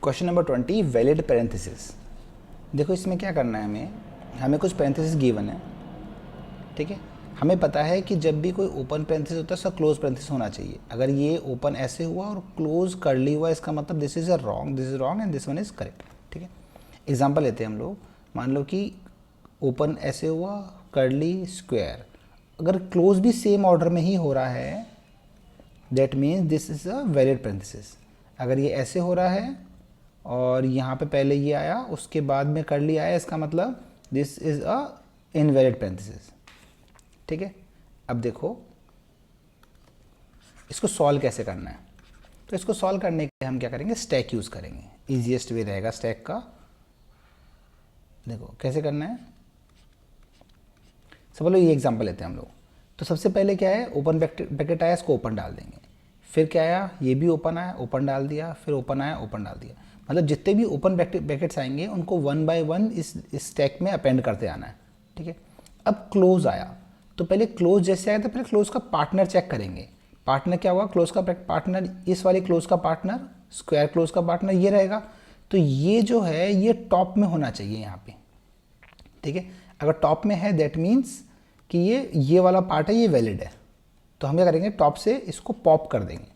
Question number 20 valid parenthesis. देखो इसमें क्या करना है, हमें कुछ पैरेंथेसिस गिवन है, ठीक है। हमें पता है कि जब भी कोई ओपन पैरेंथेसिस होता है उसका क्लोज पैरेंथेसिस होना चाहिए। अगर ये ओपन ऐसे हुआ और क्लोज कर्ली हुआ, इसका मतलब this is wrong and this one is correct, ठीक है। एग्जाम्पल लेते हैं हम लोग। मान लो कि ओपन ऐसे हुआ, कर्ली स्क्वायर, अगर क्लोज भी सेम ऑर्डर में ही हो रहा है that means this is a valid parenthesis. अगर ये ऐसे हो रहा है और यहाँ पे पहले ये आया उसके बाद में कर्ली आया, इसका मतलब this is a invalid parenthesis, ठीक है। अब देखो इसको सॉल्व कैसे करना है। तो इसको सॉल्व करने के लिए हम क्या करेंगे, स्टैक यूज़ करेंगे। ईजिएस्ट वे रहेगा स्टैक का। देखो कैसे करना है, समझ लो ये एग्जांपल लेते हैं हम लोग। तो सबसे पहले क्या है, ओपन ब्रैकेट आया, इसको ओपन डाल देंगे। फिर क्या आया, ये भी ओपन आया, ओपन डाल दिया, फिर ओपन आया, ओपन डाल दिया। मतलब जितने भी ओपन ब्रैकेट्स आएंगे उनको वन बाय वन इस स्टैक में अपेंड करते आना है, ठीक है। अब क्लोज आया तो पहले क्लोज जैसे आया तो पहले क्लोज का पार्टनर चेक करेंगे। पार्टनर क्या होगा, क्लोज का पार्टनर, इस वाले क्लोज का पार्टनर, स्क्वायर क्लोज का पार्टनर ये रहेगा। तो ये जो है ये टॉप में होना चाहिए यहाँ पे, ठीक है। अगर टॉप में है दैट मीन्स कि ये वाला पार्ट है, ये वैलिड है। तो हम क्या करेंगे, टॉप से इसको पॉप कर देंगे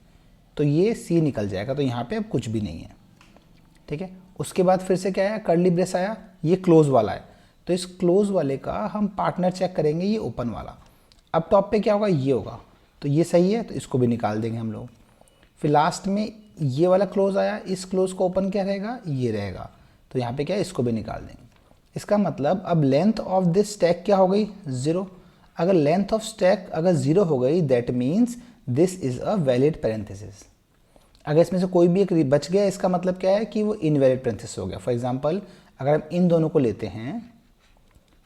तो ये सी निकल जाएगा। तो यहाँ पे अब कुछ भी नहीं है, ठीक है। उसके बाद फिर से क्या आया, कर्ली ब्रेस आया, ये क्लोज वाला है। तो इस क्लोज वाले का हम पार्टनर चेक करेंगे, ये ओपन वाला। अब टॉप पे क्या होगा, ये होगा, तो ये सही है तो इसको भी निकाल देंगे हम लोग। फिर लास्ट में ये वाला क्लोज आया, इस क्लोज को ओपन क्या रहेगा, ये रहेगा। तो यहाँ पे क्या है, इसको भी निकाल देंगे। इसका मतलब अब लेंथ ऑफ दिस स्टैक क्या हो गई, 0। अगर लेंथ ऑफ स्टैक अगर 0 हो गई that means this is a valid parenthesis. अगर इसमें से कोई भी एक बच गया, इसका मतलब क्या है कि वो इनवैलिड पैरेंथेसिस हो गया। फॉर एग्जांपल अगर हम इन दोनों को लेते हैं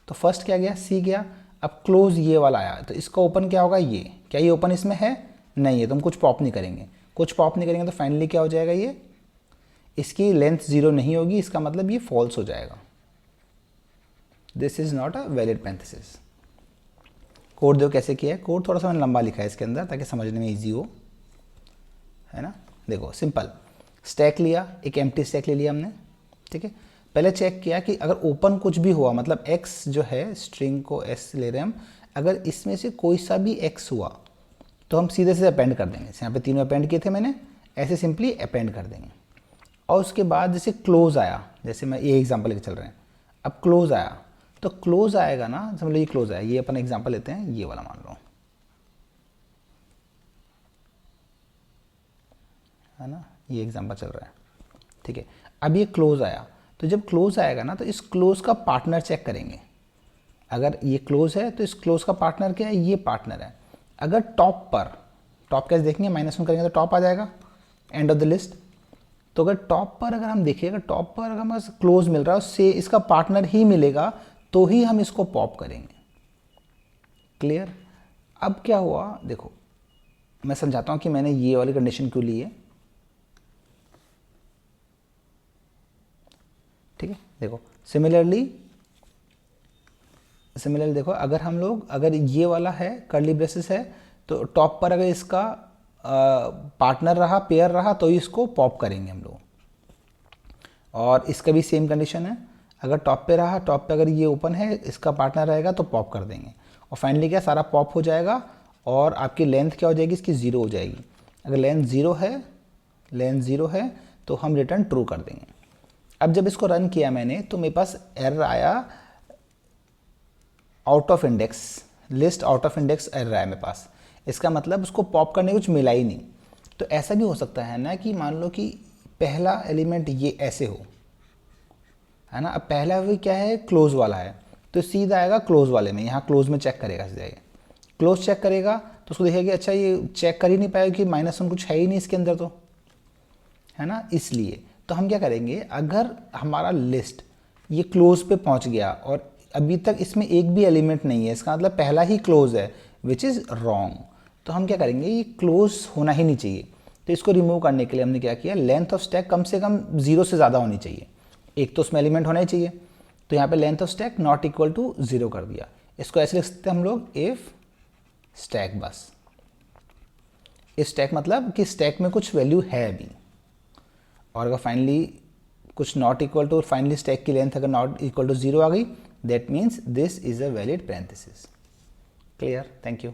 तो फर्स्ट क्या गया, सी गया। अब क्लोज ये वाला आया तो इसका ओपन क्या होगा, ये क्या ये ओपन इसमें है, नहीं है, तो हम कुछ पॉप नहीं करेंगे। कुछ पॉप नहीं करेंगे तो फाइनली क्या हो जाएगा, ये इसकी लेंथ 0 नहीं होगी, इसका मतलब ये फॉल्स हो जाएगा। This is not a valid parenthesis. Code देखो कैसे किया है, कोड थोड़ा सा मैंने लंबा लिखा है इसके अंदर ताकि समझने में ईजी हो, है ना। देखो सिंपल, स्टैक लिया, एक एम्प्टी स्टैक ले लिया हमने, ठीक है। पहले चेक किया कि अगर ओपन कुछ भी हुआ, मतलब x जो है, स्ट्रिंग को s ले रहे हैं हम, अगर इसमें से कोई सा भी x हुआ तो हम सीधे से अपेंड कर देंगे। यहाँ पे तीनों अपेंड किए थे मैंने, ऐसे सिंपली अपेंड कर देंगे। और उसके बाद जैसे क्लोज आया, जैसे मैं ये एग्जाम्पल लेके चल रहे हैं, अब क्लोज आया तो क्लोज आएगा ना, समझ लो ये क्लोज आया, ये अपन एग्जाम्पल लेते हैं, ये वाला मान लो, है ना, ये एग्जाम्पल चल रहा है, ठीक है। अब ये क्लोज आया तो जब क्लोज आएगा ना तो इस क्लोज का पार्टनर चेक करेंगे। अगर ये क्लोज है तो इस क्लोज का पार्टनर क्या है, ये पार्टनर है। अगर टॉप पर, टॉप कैसे देखेंगे, -1 करेंगे तो टॉप आ जाएगा, एंड ऑफ द लिस्ट। तो अगर टॉप पर अगर हम देखिए, अगर टॉप पर अगर हमें क्लोज मिल रहा है उससे इसका पार्टनर ही मिलेगा तो ही हम इसको पॉप करेंगे। क्लियर। अब क्या हुआ, देखो मैं समझाता हूँ कि मैंने ये वाली कंडीशन क्यों ली है, ठीक है। देखो सिमिलरली देखो, अगर हम लोग, अगर ये वाला है कर्ली ब्रेसेस है तो टॉप पर अगर इसका पार्टनर रहा, पेयर रहा तो इसको पॉप करेंगे हम लोग। और इसका भी सेम कंडीशन है, अगर टॉप पे रहा, टॉप पे अगर ये ओपन है, इसका पार्टनर रहेगा तो पॉप कर देंगे। और फाइनली क्या, सारा पॉप हो जाएगा और आपकी लेंथ क्या हो जाएगी, इसकी 0 हो जाएगी। अगर लेंथ 0 है तो हम रिटर्न ट्रू कर देंगे। अब जब इसको रन किया मैंने तो मेरे पास एरर आया, out of index, list out of index error आया मेरे पास। इसका मतलब उसको पॉप करने कुछ मिला ही नहीं। तो ऐसा भी हो सकता है ना कि मान लो कि पहला एलिमेंट ये ऐसे हो, है ना। अब पहला भी क्या है, क्लोज वाला है, तो सीधा आएगा क्लोज वाले में, यहाँ क्लोज में चेक करेगा, सीधा क्लोज चेक करेगा तो उसको देखेगा अच्छा ये चेक कर ही नहीं पाएगा कि -1 कुछ है ही नहीं इसके अंदर, तो है ना। इसलिए तो हम क्या करेंगे, अगर हमारा लिस्ट ये क्लोज पे पहुंच गया और अभी तक इसमें एक भी एलिमेंट नहीं है, इसका मतलब पहला ही क्लोज है, विच इज़ रॉन्ग। तो हम क्या करेंगे, ये क्लोज होना ही नहीं चाहिए। तो इसको रिमूव करने के लिए हमने क्या किया, लेंथ ऑफ स्टैक कम से कम 0 से ज़्यादा होनी चाहिए, एक तो उसमें एलिमेंट होना ही चाहिए। तो यहाँ पे length of stack not equal to 0 कर दिया। इसको ऐसे लिख सकते हैं हम लोग, इफ स्टैक, बस इस स्टैक मतलब कि स्टैक में कुछ वैल्यू है अभी। और अगर फाइनली कुछ not equal to, finally stack की लेंथ अगर नॉट इक्वल टू 0 आ गई, that means this is a valid parenthesis. Clear? Thank you.